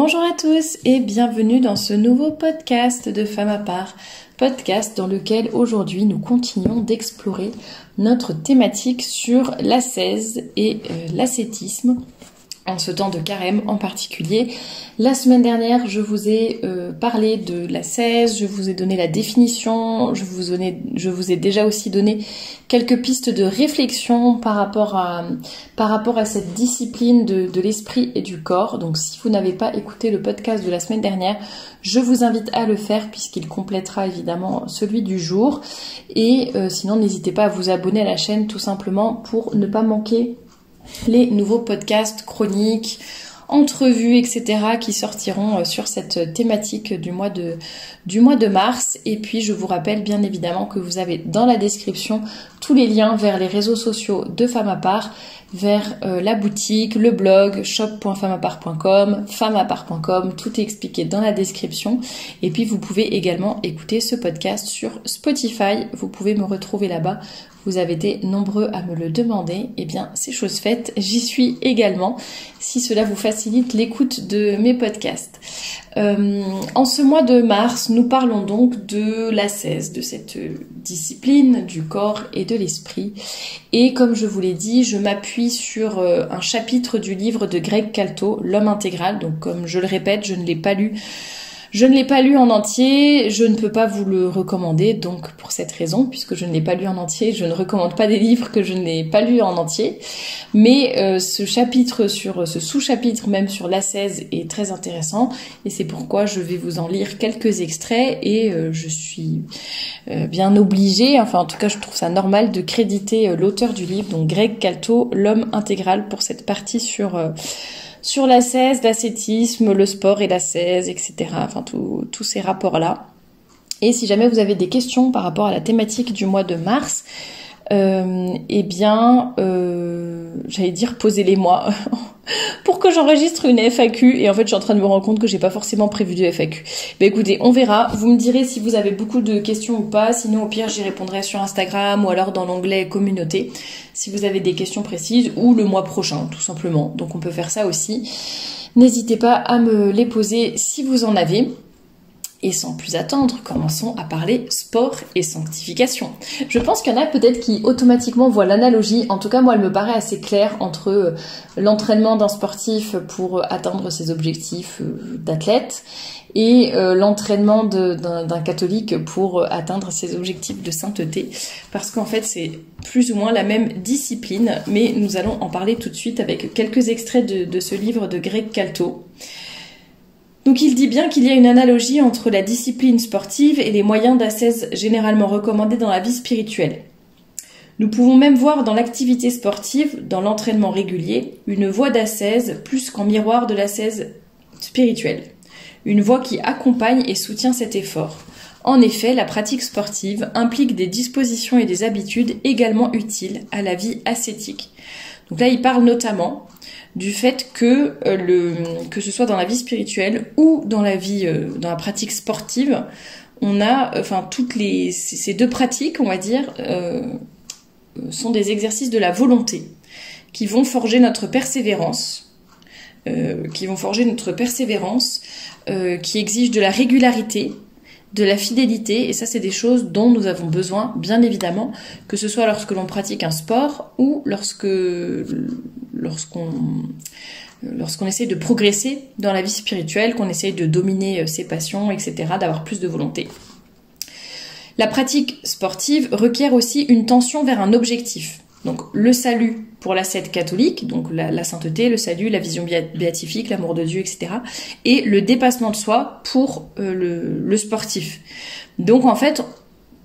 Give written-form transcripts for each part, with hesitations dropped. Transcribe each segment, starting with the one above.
Bonjour à tous et bienvenue dans ce nouveau podcast de Femmes à part, podcast dans lequel aujourd'hui nous continuons d'explorer notre thématique sur l'ascèse et l'ascétisme en ce temps de carême en particulier. La semaine dernière, je vous ai parlé de l'ascèse, je vous ai donné la définition, je vous ai déjà aussi donné quelques pistes de réflexion par rapport à cette discipline de l'esprit et du corps. Donc si vous n'avez pas écouté le podcast de la semaine dernière, je vous invite à le faire puisqu'il complétera évidemment celui du jour. Et sinon, n'hésitez pas à vous abonner à la chaîne tout simplement pour ne pas manquer les nouveaux podcasts, chroniques, entrevues, etc. qui sortiront sur cette thématique du mois de mars. Et puis je vous rappelle bien évidemment que vous avez dans la description tous les liens vers les réseaux sociaux de Femmes à part, vers la boutique, le blog, shop.femmesapart.com, femmesapart.com, tout est expliqué dans la description. Et puis vous pouvez également écouter ce podcast sur Spotify, vous pouvez me retrouver là-bas. Vous avez été nombreux à me le demander, eh bien c'est chose faite, j'y suis également, si cela vous facilite l'écoute de mes podcasts. En ce mois de mars, nous parlons donc de l'ascèse, de cette discipline du corps et de l'esprit. Et comme je vous l'ai dit, je m'appuie sur un chapitre du livre de Greg Calto, L'homme intégral. Donc comme je le répète, je ne l'ai pas lu en entier, je ne peux pas vous le recommander, donc pour cette raison, puisque je ne l'ai pas lu en entier, je ne recommande pas des livres que je n'ai pas lus en entier. Mais ce sous-chapitre même sur l'ascèse est très intéressant, et c'est pourquoi je vais vous en lire quelques extraits, et je suis bien obligée, enfin en tout cas je trouve ça normal de créditer l'auteur du livre, donc Greg Calto, L'homme intégral, pour cette partie sur l'ascèse, l'ascétisme, le sport et l'ascèse, etc. Enfin, tous ces rapports-là. Et si jamais vous avez des questions par rapport à la thématique du mois de mars, j'allais dire posez-les-moi pour que j'enregistre une FAQ. Et en fait, je suis en train de me rendre compte que j'ai pas forcément prévu de FAQ. Ben écoutez, on verra. Vous me direz si vous avez beaucoup de questions ou pas. Sinon, au pire, j'y répondrai sur Instagram ou alors dans l'onglet communauté. Si vous avez des questions précises, ou le mois prochain, tout simplement. Donc on peut faire ça aussi. N'hésitez pas à me les poser si vous en avez. Et sans plus attendre, commençons à parler sport et sanctification. Je pense qu'il y en a peut-être qui automatiquement voient l'analogie, en tout cas moi elle me paraît assez claire, entre l'entraînement d'un sportif pour atteindre ses objectifs d'athlète et l'entraînement d'un catholique pour atteindre ses objectifs de sainteté, parce qu'en fait c'est plus ou moins la même discipline, mais nous allons en parler tout de suite avec quelques extraits de ce livre de Greg Calto. Donc il dit bien qu'il y a une analogie entre la discipline sportive et les moyens d'ascèse généralement recommandés dans la vie spirituelle. Nous pouvons même voir dans l'activité sportive, dans l'entraînement régulier, une voie d'ascèse plus qu'en miroir de l'ascèse spirituelle. Une voie qui accompagne et soutient cet effort. En effet, la pratique sportive implique des dispositions et des habitudes également utiles à la vie ascétique. Donc là, il parle notamment du fait que ce soit dans la vie spirituelle ou dans la vie, dans la pratique sportive, on a, ces deux pratiques, on va dire, sont des exercices de la volonté qui vont forger notre persévérance, qui exigent de la régularité, de la fidélité, et ça c'est des choses dont nous avons besoin, bien évidemment, que ce soit lorsque l'on pratique un sport ou lorsqu'on essaie de progresser dans la vie spirituelle, qu'on essaie de dominer ses passions, etc., d'avoir plus de volonté. La pratique sportive requiert aussi une tension vers un objectif. Donc le salut pour l'ascète catholique, donc la sainteté, le salut, la vision béatifique, l'amour de Dieu, etc. Et le dépassement de soi pour le sportif. Donc en fait,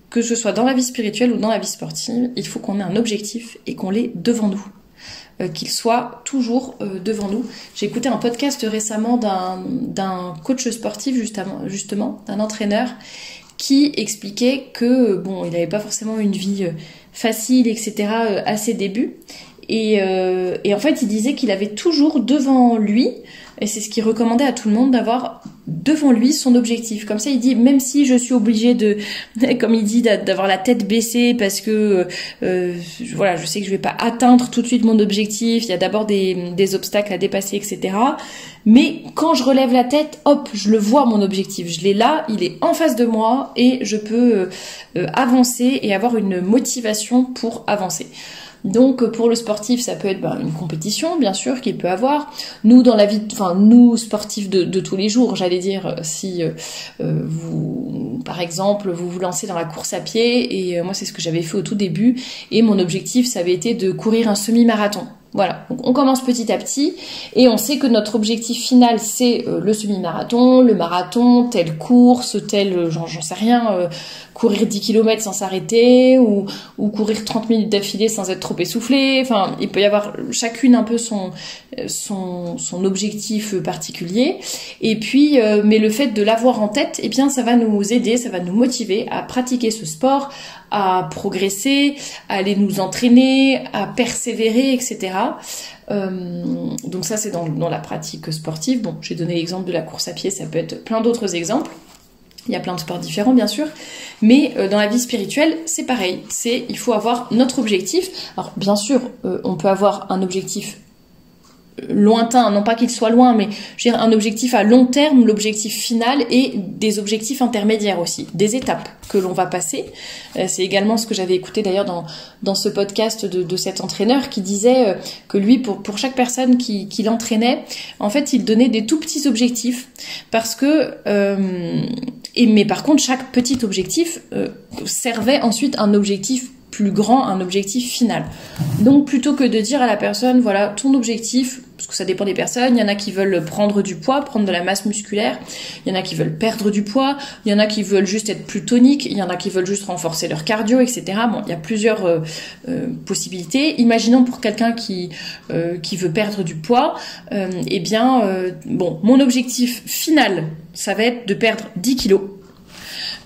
que ce soit dans la vie spirituelle ou dans la vie sportive, il faut qu'on ait un objectif et qu'on l'ait devant nous. Qu'il soit toujours devant nous. J'ai écouté un podcast récemment d'un coach sportif, justement, d'un entraîneur, qui expliquait que, il n'avait pas forcément une vie facile, etc., à ses débuts. Et en fait, il disait qu'il avait toujours devant lui et c'est ce qu'il recommandait à tout le monde, d'avoir devant lui son objectif. Comme ça, il dit, même si je suis obligée de, comme il dit, d'avoir la tête baissée parce que voilà, je sais que je vais pas atteindre tout de suite mon objectif, il y a d'abord des obstacles à dépasser, etc. Mais quand je relève la tête, hop, je le vois mon objectif, je l'ai là, il est en face de moi et je peux avancer et avoir une motivation pour avancer. Donc pour le sportif, ça peut être une compétition, bien sûr, qu'il peut avoir. Nous, dans la vie, nous sportifs de tous les jours, j'allais dire, si vous, par exemple, vous lancez dans la course à pied, et moi c'est ce que j'avais fait au tout début, et mon objectif, ça avait été de courir un semi-marathon. Voilà, donc on commence petit à petit et on sait que notre objectif final c'est le semi-marathon, le marathon, telle course, j'en sais rien, courir 10 km sans s'arrêter ou courir 30 minutes d'affilée sans être trop essoufflé. Enfin, il peut y avoir chacune un peu son objectif particulier. Et puis, mais le fait de l'avoir en tête, eh bien, ça va nous aider, ça va nous motiver à pratiquer ce sport, à progresser, à aller nous entraîner, à persévérer, etc. Donc ça, c'est dans la pratique sportive. Bon, j'ai donné l'exemple de la course à pied, ça peut être plein d'autres exemples. Il y a plein de sports différents, bien sûr. Mais dans la vie spirituelle, c'est pareil. Il faut avoir notre objectif. Alors, bien sûr, on peut avoir un objectif lointain, non pas qu'il soit loin, mais je veux dire un objectif à long terme, l'objectif final, et des objectifs intermédiaires aussi, des étapes que l'on va passer. C'est également ce que j'avais écouté d'ailleurs dans ce podcast de cet entraîneur qui disait que lui, pour chaque personne qui l'entraînait, en fait, il donnait des tout petits objectifs parce que mais par contre, chaque petit objectif servait ensuite un objectif plus grand, un objectif final. Donc plutôt que de dire à la personne, voilà, ton objectif, parce que ça dépend des personnes, il y en a qui veulent prendre du poids, prendre de la masse musculaire, il y en a qui veulent perdre du poids, il y en a qui veulent juste être plus toniques, il y en a qui veulent juste renforcer leur cardio, etc. Bon, il y a plusieurs possibilités. Imaginons pour quelqu'un qui veut perdre du poids, mon objectif final, ça va être de perdre 10 kilos.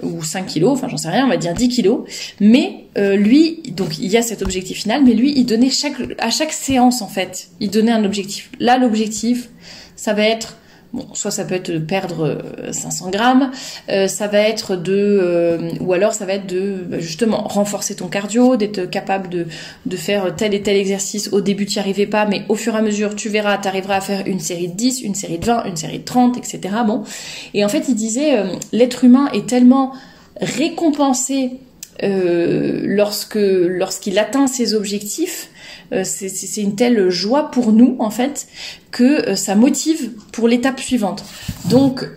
Ou 5 kilos, enfin j'en sais rien, on va dire 10 kilos, mais lui, donc il y a cet objectif final, mais lui il donnait à chaque séance en fait, il donnait un objectif. Là l'objectif, ça va être, soit ça peut être de perdre 500 grammes, ça va être ou alors ça va être de justement renforcer ton cardio, d'être capable de faire tel et tel exercice. Au début tu n'y arrivais pas, mais au fur et à mesure tu verras, tu arriveras à faire une série de 10, une série de 20, une série de 30, etc. Bon. Et en fait il disait, l'être humain est tellement récompensé lorsqu'il atteint ses objectifs, c'est une telle joie pour nous en fait que ça motive pour l'étape suivante. Donc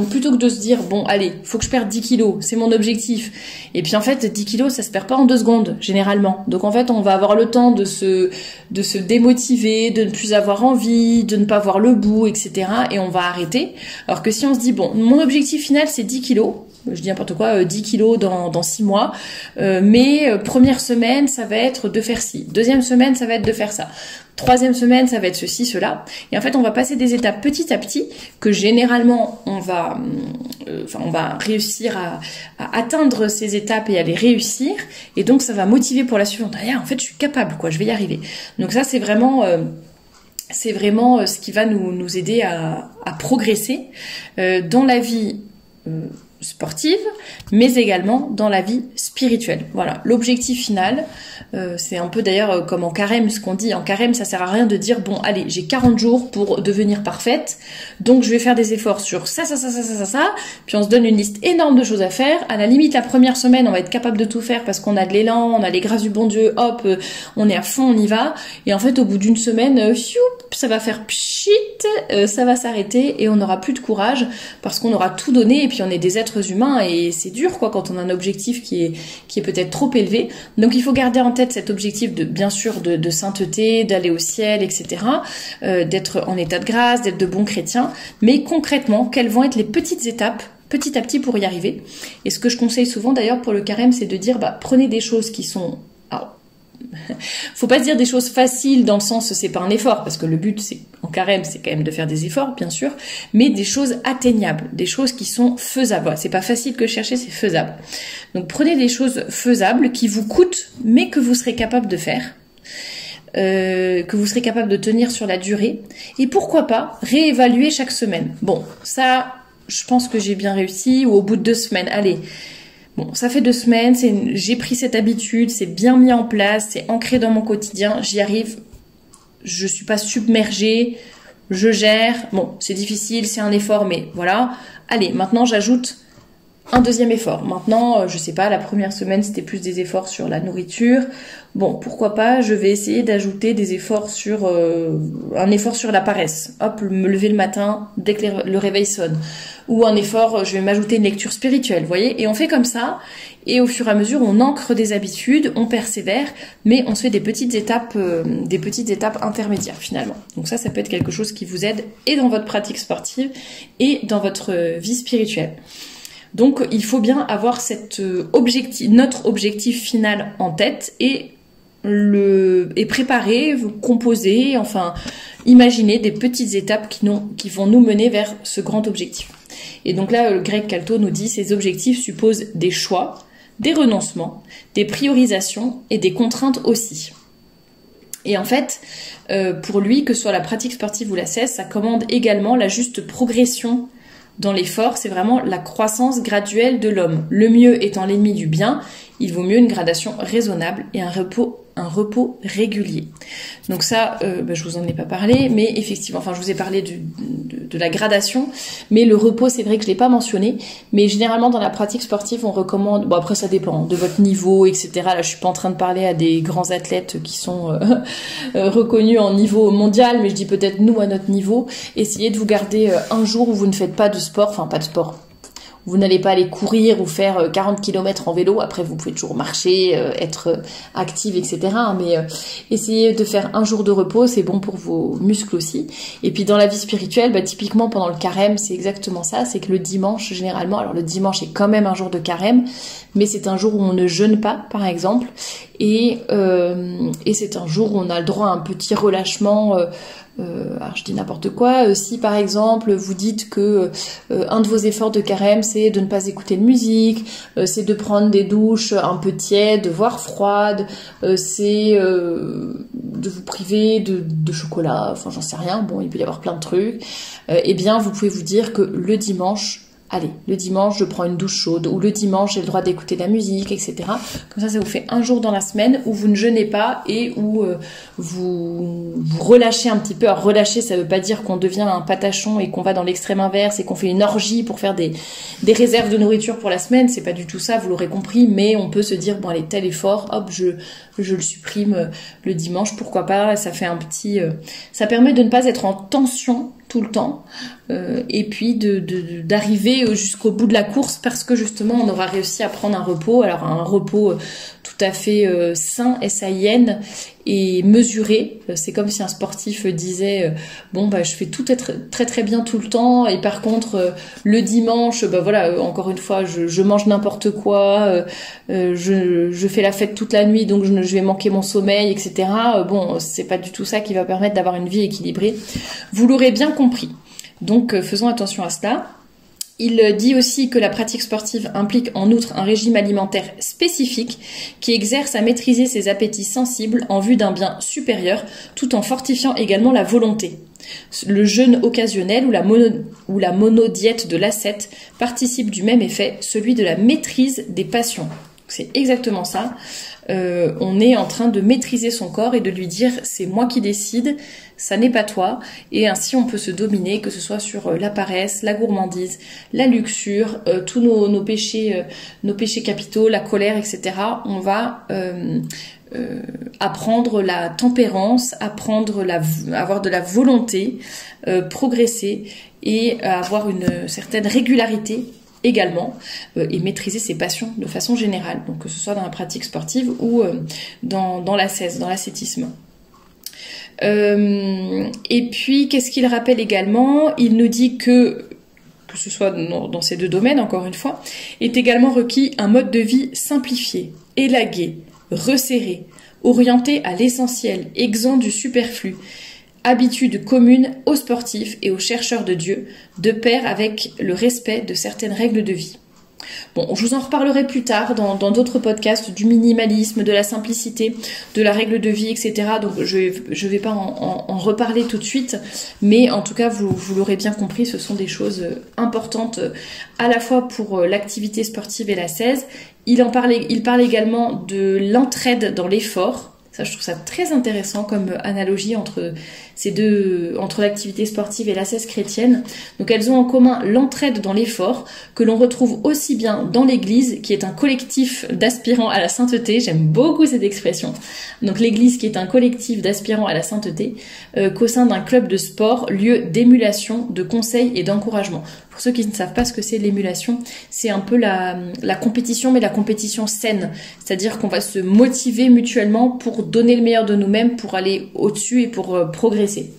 plutôt que de se dire bon allez, faut que je perde 10 kilos, c'est mon objectif. Et puis en fait 10 kilos ça se perd pas en 2 secondes généralement. Donc en fait on va avoir le temps de se démotiver, de ne plus avoir envie, de ne pas voir le bout, etc. Et on va arrêter. Alors que si on se dit bon mon objectif final c'est 10 kilos, je dis n'importe quoi, 10 kilos dans 6 mois, mais première semaine, ça va être de faire ci. Deuxième semaine, ça va être de faire ça. Troisième semaine, ça va être ceci, cela. Et en fait, on va passer des étapes petit à petit que généralement, on va réussir à atteindre ces étapes et à les réussir. Et donc, ça va motiver pour la suivante. En fait, je suis capable, quoi, je vais y arriver. Donc ça, c'est vraiment ce qui va nous aider à progresser dans la vie sportive, mais également dans la vie spirituelle. Voilà, l'objectif final, c'est un peu d'ailleurs comme en carême, ce qu'on dit. En carême, ça sert à rien de dire, bon, allez, j'ai 40 jours pour devenir parfaite, donc je vais faire des efforts sur ça, puis on se donne une liste énorme de choses à faire. À la limite, la première semaine, on va être capable de tout faire parce qu'on a de l'élan, on a les grâces du bon Dieu, hop, on est à fond, on y va. Et en fait, au bout d'une semaine, ça va faire pchit, ça va s'arrêter et on n'aura plus de courage parce qu'on aura tout donné et puis on est des êtres humains et c'est dur quoi quand on a un objectif qui est peut-être trop élevé. Donc il faut garder en tête cet objectif bien sûr de sainteté, d'aller au ciel, etc. D'être en état de grâce, d'être de bons chrétiens. Mais concrètement, quelles vont être les petites étapes petit à petit pour y arriver? Et ce que je conseille souvent d'ailleurs pour le carême, c'est de dire prenez des choses qui sont... faut pas se dire des choses faciles dans le sens c'est pas un effort parce que le but c'est en carême c'est quand même de faire des efforts bien sûr, mais des choses atteignables, des choses qui sont faisables. C'est pas facile que chercher, c'est faisable. Donc prenez des choses faisables qui vous coûtent mais que vous serez capable de faire. que vous serez capable de tenir sur la durée. Et pourquoi pas réévaluer chaque semaine. Bon, ça, je pense que j'ai bien réussi, ou au bout de 2 semaines, allez. Bon, ça fait 2 semaines, j'ai pris cette habitude, c'est bien mis en place, c'est ancré dans mon quotidien, j'y arrive, je suis pas submergée, je gère. Bon, c'est difficile, c'est un effort, mais voilà. Allez, maintenant j'ajoute un deuxième effort. Maintenant, je sais pas, la première semaine c'était plus des efforts sur la nourriture. Bon, pourquoi pas, je vais essayer d'ajouter des efforts sur un effort sur la paresse. Hop, me lever le matin dès que le réveil sonne. Ou un effort, je vais m'ajouter une lecture spirituelle, vous voyez. Et on fait comme ça, et au fur et à mesure, on ancre des habitudes, on persévère, mais on se fait des petites étapes intermédiaires finalement. Donc ça peut être quelque chose qui vous aide et dans votre pratique sportive et dans votre vie spirituelle. Donc il faut bien avoir notre objectif final en tête et préparer, composer, enfin imaginer des petites étapes qui vont nous mener vers ce grand objectif. Et donc là, Greg Calto nous dit ces objectifs supposent des choix, des renoncements, des priorisations et des contraintes aussi. Et en fait, pour lui, que ce soit la pratique sportive ou la cesse, ça commande également la juste progression dans l'effort, c'est vraiment la croissance graduelle de l'homme. Le mieux étant l'ennemi du bien, il vaut mieux une gradation raisonnable et un repos régulier. Donc ça, je vous en ai pas parlé, mais effectivement, enfin je vous ai parlé de la gradation, mais le repos, c'est vrai que je l'ai pas mentionné, mais généralement dans la pratique sportive, on recommande, bon après ça dépend de votre niveau, etc. Là, je suis pas en train de parler à des grands athlètes qui sont reconnus en niveau mondial, mais je dis peut-être nous à notre niveau, essayez de vous garder un jour où vous ne faites pas de sport, enfin pas de sport. Vous n'allez pas aller courir ou faire 40 km en vélo. Après, vous pouvez toujours marcher, être active, etc. Mais essayez de faire un jour de repos. C'est bon pour vos muscles aussi. Et puis, dans la vie spirituelle, typiquement, pendant le carême, c'est exactement ça. C'est que le dimanche, généralement, alors le dimanche est quand même un jour de carême, mais c'est un jour où on ne jeûne pas, par exemple. Et c'est un jour où on a le droit à un petit relâchement. Alors je dis n'importe quoi, si par exemple vous dites que un de vos efforts de carême c'est de ne pas écouter de musique, c'est de prendre des douches un peu tièdes, voire froides, c'est de vous priver de chocolat, enfin j'en sais rien, bon il peut y avoir plein de trucs, eh bien vous pouvez vous dire que le dimanche, allez, le dimanche, je prends une douche chaude, ou le dimanche, j'ai le droit d'écouter de la musique, etc. Comme ça vous fait un jour dans la semaine où vous ne jeûnez pas et où vous relâchez un petit peu. Alors relâcher, ça veut pas dire qu'on devient un patachon et qu'on va dans l'extrême inverse et qu'on fait une orgie pour faire des réserves de nourriture pour la semaine. C'est pas du tout ça, vous l'aurez compris, mais on peut se dire, bon allez, tel effort, hop, je le supprime le dimanche, pourquoi pas, ça fait un petit... ça permet de ne pas être en tension tout le temps, et puis d'arriver jusqu'au bout de la course parce que justement on aura réussi à prendre un repos, alors un repos tout à fait sain, S-A-I-N, et mesuré. C'est comme si un sportif disait je fais tout être très très bien tout le temps, et par contre le dimanche voilà, encore une fois je mange n'importe quoi, je fais la fête toute la nuit, donc je vais manquer mon sommeil, etc. Bon, c'est pas du tout ça qui va permettre d'avoir une vie équilibrée, vous l'aurez bien compris. Donc faisons attention à cela. Il dit aussi que la pratique sportive implique en outre un régime alimentaire spécifique qui exerce à maîtriser ses appétits sensibles en vue d'un bien supérieur, tout en fortifiant également la volonté. Le jeûne occasionnel ou la monodiète de l'ascète participe du même effet, celui de la maîtrise des passions. C'est exactement ça. On est en train de maîtriser son corps et de lui dire c'est moi qui décide, ça n'est pas toi, et ainsi on peut se dominer, que ce soit sur la paresse, la gourmandise, la luxure, tous nos péchés capitaux, la colère, etc. On va apprendre la tempérance, avoir de la volonté, progresser et avoir une certaine régularité également, et maîtriser ses passions de façon générale, donc que ce soit dans la pratique sportive ou dans l'ascèse, dans l'ascétisme. Et puis qu'est-ce qu'il rappelle également? Il nous dit que ce soit dans ces deux domaines, encore une fois, est également requis un mode de vie simplifié, élagué, resserré, orienté à l'essentiel, exempt du superflu, habitude commune aux sportifs et aux chercheurs de Dieu, de pair avec le respect de certaines règles de vie. Bon, je vous en reparlerai plus tard dans d'autres podcasts du minimalisme, de la simplicité, de la règle de vie, etc. Donc je vais pas en reparler tout de suite, mais en tout cas vous l'aurez bien compris, ce sont des choses importantes à la fois pour l'activité sportive et l'ascèse. Il parle également de l'entraide dans l'effort. Ça, je trouve ça très intéressant comme analogie entre l'activité sportive et l'ascèse chrétienne. Donc elles ont en commun l'entraide dans l'effort, que l'on retrouve aussi bien dans l'Église, qui est un collectif d'aspirants à la sainteté. J'aime beaucoup cette expression. Donc l'Église qui est un collectif d'aspirants à la sainteté, qu'au sein d'un club de sport, lieu d'émulation, de conseil et d'encouragement. Pour ceux qui ne savent pas ce que c'est l'émulation, c'est un peu la compétition, mais la compétition saine. C'est-à-dire qu'on va se motiver mutuellement pour donner le meilleur de nous-mêmes, pour aller au-dessus et pour progresser.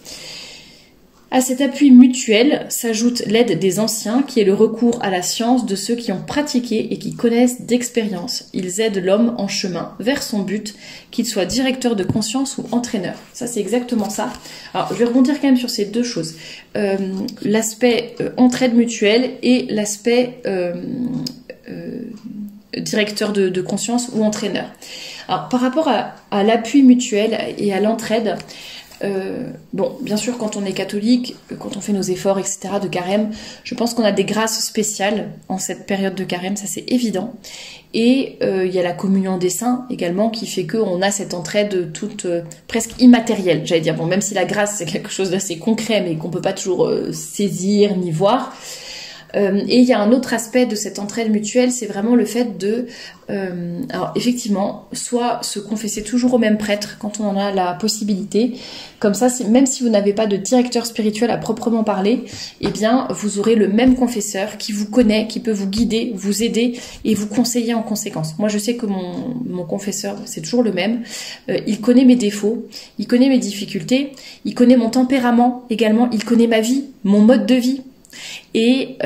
À cet appui mutuel s'ajoute l'aide des anciens, qui est le recours à la science de ceux qui ont pratiqué et qui connaissent d'expérience. Ils aident l'homme en chemin vers son but, qu'il soit directeur de conscience ou entraîneur. Ça, c'est exactement ça. Alors, je vais rebondir quand même sur ces deux choses. L'aspect entraide mutuelle et l'aspect directeur de conscience ou entraîneur. Alors, par rapport à l'appui mutuel et à l'entraide, bon, bien sûr, quand on est catholique, quand on fait nos efforts, etc., de carême, je pense qu'on a des grâces spéciales en cette période de carême, ça c'est évident. Et il y a la communion des saints également qui fait qu'on a cette entraide toute presque immatérielle, j'allais dire. Bon, même si la grâce c'est quelque chose d'assez concret, mais qu'on peut pas toujours saisir ni voir. Et il y a un autre aspect de cette entraide mutuelle, c'est vraiment le fait de, alors effectivement, soit se confesser toujours au même prêtre quand on en a la possibilité, comme ça, même si vous n'avez pas de directeur spirituel à proprement parler, eh bien, vous aurez le même confesseur qui vous connaît, qui peut vous guider, vous aider et vous conseiller en conséquence. Moi, je sais que mon confesseur, c'est toujours le même. Il connaît mes défauts, il connaît mes difficultés, il connaît mon tempérament également, il connaît ma vie, mon mode de vie. Et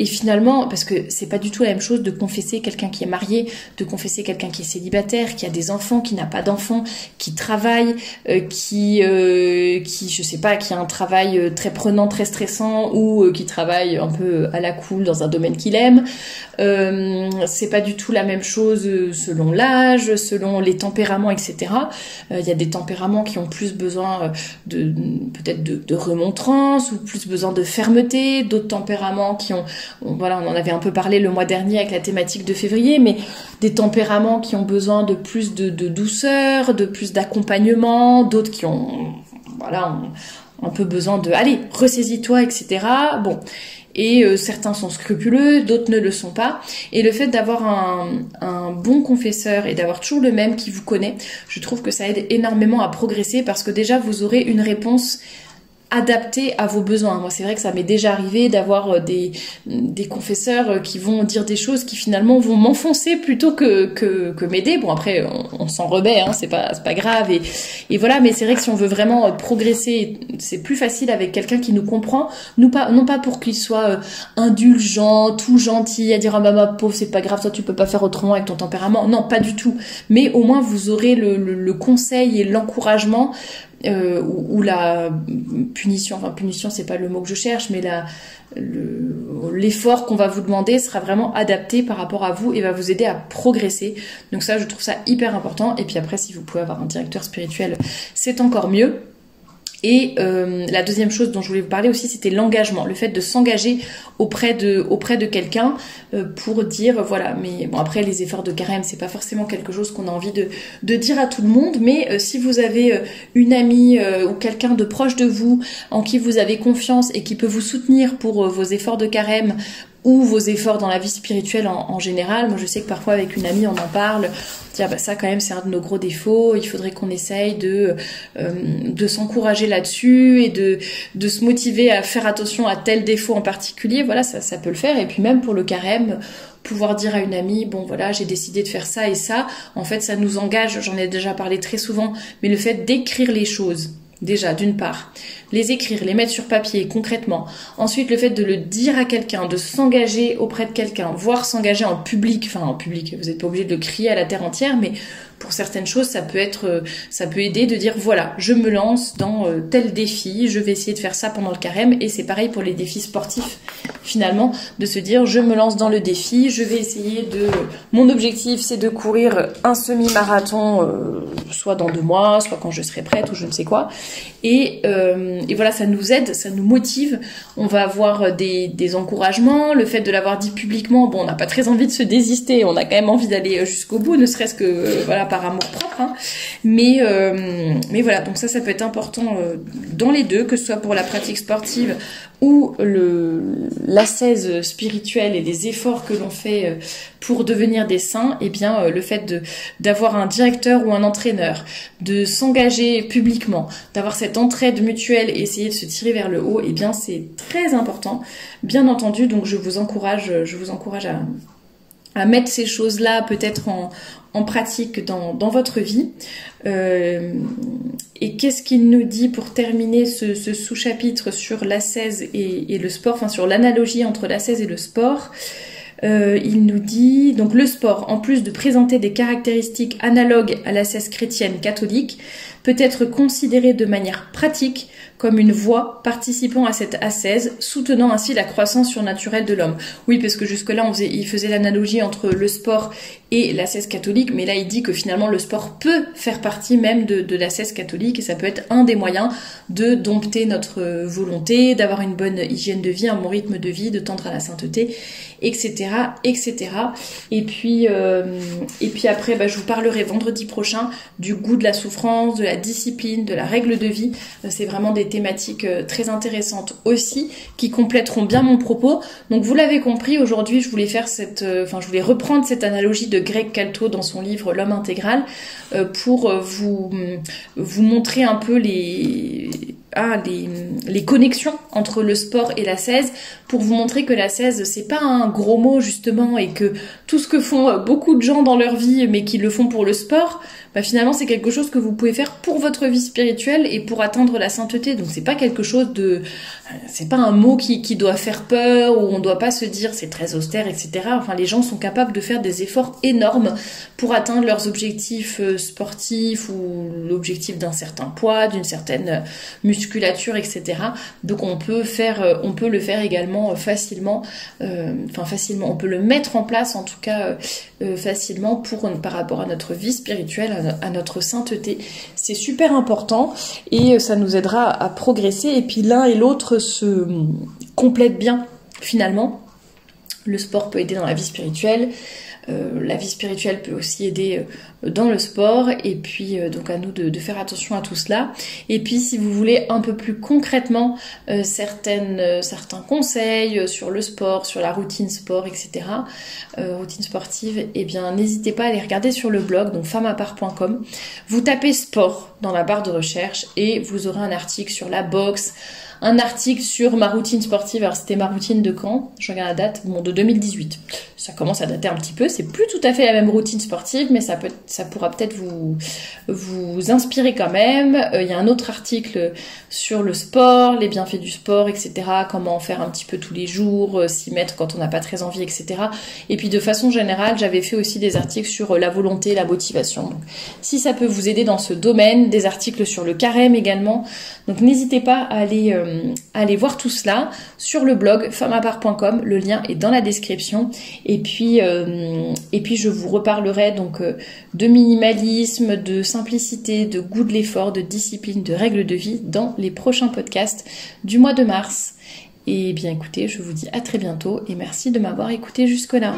finalement, parce que c'est pas du tout la même chose de confesser quelqu'un qui est marié, de confesser quelqu'un qui est célibataire, qui a des enfants, qui n'a pas d'enfants, qui travaille, qui je sais pas, qui a un travail très prenant, très stressant, ou qui travaille un peu à la cool dans un domaine qu'il aime. C'est pas du tout la même chose selon l'âge, selon les tempéraments, etc. Il y a des tempéraments qui ont plus besoin peut-être de remontrance ou plus besoin de fermeté, d'autres tempéraments qui voilà, on en avait un peu parlé le mois dernier avec la thématique de février, mais des tempéraments qui ont besoin de plus de douceur, de plus d'accompagnement, d'autres qui ont, voilà, un peu besoin de, allez, ressaisis-toi, etc. Bon. Et certains sont scrupuleux, d'autres ne le sont pas. Et le fait d'avoir un bon confesseur et d'avoir toujours le même qui vous connaît, je trouve que ça aide énormément à progresser parce que déjà vous aurez une réponse adapté à vos besoins. Moi, c'est vrai que ça m'est déjà arrivé d'avoir des confesseurs qui vont dire des choses qui finalement vont m'enfoncer plutôt que m'aider. Bon, après, on s'en remet, hein, c'est pas grave. Et voilà, mais c'est vrai que si on veut vraiment progresser, c'est plus facile avec quelqu'un qui nous comprend, non pas pour qu'il soit indulgent, tout gentil, à dire, ah bah ma pauvre, c'est pas grave, toi tu peux pas faire autrement avec ton tempérament. Non, pas du tout. Mais au moins, vous aurez le conseil et l'encouragement ou la punition, enfin punition c'est pas le mot que je cherche, mais l'effort qu'on va vous demander sera vraiment adapté par rapport à vous et va vous aider à progresser. Donc ça, je trouve ça hyper important. Et puis après, si vous pouvez avoir un directeur spirituel, c'est encore mieux. Et la deuxième chose dont je voulais vous parler aussi, c'était l'engagement, le fait de s'engager auprès de quelqu'un pour dire voilà. Mais bon, après les efforts de carême, c'est pas forcément quelque chose qu'on a envie de dire à tout le monde, mais si vous avez une amie ou quelqu'un de proche de vous en qui vous avez confiance et qui peut vous soutenir pour vos efforts de carême ou vos efforts dans la vie spirituelle en général. Moi, je sais que parfois, avec une amie, on en parle. On dit, ah bah ça, quand même, c'est un de nos gros défauts. Il faudrait qu'on essaye de s'encourager là-dessus et de se motiver à faire attention à tel défaut en particulier. Voilà, ça peut le faire. Et puis même pour le carême, pouvoir dire à une amie, bon voilà, j'ai décidé de faire ça et ça. En fait, ça nous engage. J'en ai déjà parlé très souvent. Mais le fait d'écrire les choses, déjà, d'une part, les écrire, les mettre sur papier concrètement. Ensuite, le fait de le dire à quelqu'un, de s'engager auprès de quelqu'un, voire s'engager en public. Enfin, en public, vous n'êtes pas obligé de le crier à la terre entière, mais pour certaines choses, ça peut aider de dire voilà, je me lance dans tel défi, je vais essayer de faire ça pendant le carême, et c'est pareil pour les défis sportifs finalement, de se dire je me lance dans le défi, je vais essayer mon objectif c'est de courir un semi-marathon, soit dans 2 mois, soit quand je serai prête ou je ne sais quoi, et voilà, ça nous aide, ça nous motive, on va avoir des encouragements, le fait de l'avoir dit publiquement, bon, on n'a pas très envie de se désister, on a quand même envie d'aller jusqu'au bout, ne serait-ce que voilà, par amour propre, hein. Mais voilà, donc ça peut être important dans les deux, que ce soit pour la pratique sportive ou l'ascèse spirituelle et les efforts que l'on fait pour devenir des saints, et bien le fait d'avoir un directeur ou un entraîneur, de s'engager publiquement, d'avoir cette entraide mutuelle et essayer de se tirer vers le haut, et bien c'est très important, bien entendu. Donc je vous encourage à mettre ces choses-là peut-être en pratique dans votre vie. Et qu'est-ce qu'il nous dit pour terminer ce sous-chapitre sur l'ascèse et le sport, enfin sur l'analogie entre l'ascèse et le sport? Il nous dit, donc le sport, en plus de présenter des caractéristiques analogues à l'ascèse chrétienne catholique, peut être considéré de manière pratique comme une voie participant à cette ascèse, soutenant ainsi la croissance surnaturelle de l'homme. Oui, parce que jusque-là, il faisait l'analogie entre le sport et l'ascèse catholique, mais là, il dit que finalement, le sport peut faire partie même de l'ascèse catholique, et ça peut être un des moyens de dompter notre volonté, d'avoir une bonne hygiène de vie, un bon rythme de vie, de tendre à la sainteté, etc., etc. Et puis après, je vous parlerai vendredi prochain du goût de la souffrance, de la discipline, de la règle de vie. C'est vraiment des thématiques très intéressantes aussi, qui compléteront bien mon propos. Donc vous l'avez compris, aujourd'hui je voulais reprendre cette analogie de Greg Calto dans son livre L'homme intégral, pour vous montrer un peu les connexions entre le sport et l'ascèse, pour vous montrer que l'ascèse c'est pas un gros mot justement, et que tout ce que font beaucoup de gens dans leur vie mais qui le font pour le sport, finalement c'est quelque chose que vous pouvez faire pour votre vie spirituelle et pour atteindre la sainteté. Donc c'est pas quelque chose c'est pas un mot qui doit faire peur, ou on doit pas se dire c'est très austère, etc. Enfin, les gens sont capables de faire des efforts énormes pour atteindre leurs objectifs sportifs, ou l'objectif d'un certain poids, d'une certaine musculature, etc. Donc on peut le faire également facilement, on peut le mettre en place en tout cas facilement par rapport à notre vie spirituelle, à notre sainteté. C'est super important, et ça nous aidera à progresser, et puis l'un et l'autre se complètent bien finalement. Le sport peut aider dans la vie spirituelle, la vie spirituelle peut aussi aider dans le sport, et puis donc à nous de faire attention à tout cela. Et puis si vous voulez un peu plus concrètement certains conseils sur le sport, sur la routine sport, etc., routine sportive, et bien n'hésitez pas à les regarder sur le blog, donc femmeapart.com. Vous tapez sport dans la barre de recherche et vous aurez un article sur la boxe, un article sur ma routine sportive. Alors c'était ma routine de quand? Je regarde la date, de 2018. Ça commence à dater un petit peu, c'est plus tout à fait la même routine sportive, mais ça pourra peut-être vous inspirer quand même. Il y a un autre article sur le sport, les bienfaits du sport, etc. Comment en faire un petit peu tous les jours, s'y mettre quand on n'a pas très envie, etc. Et puis de façon générale, j'avais fait aussi des articles sur la volonté, la motivation. Donc, si ça peut vous aider dans ce domaine, des articles sur le carême également. Donc n'hésitez pas à aller voir tout cela sur le blog femmeapart.com, le lien est dans la description. Et puis je vous reparlerai donc de minimalisme, de simplicité, de goût de l'effort, de discipline, de règles de vie dans les prochains podcasts du mois de mars. Et bien écoutez, je vous dis à très bientôt et merci de m'avoir écouté jusque-là.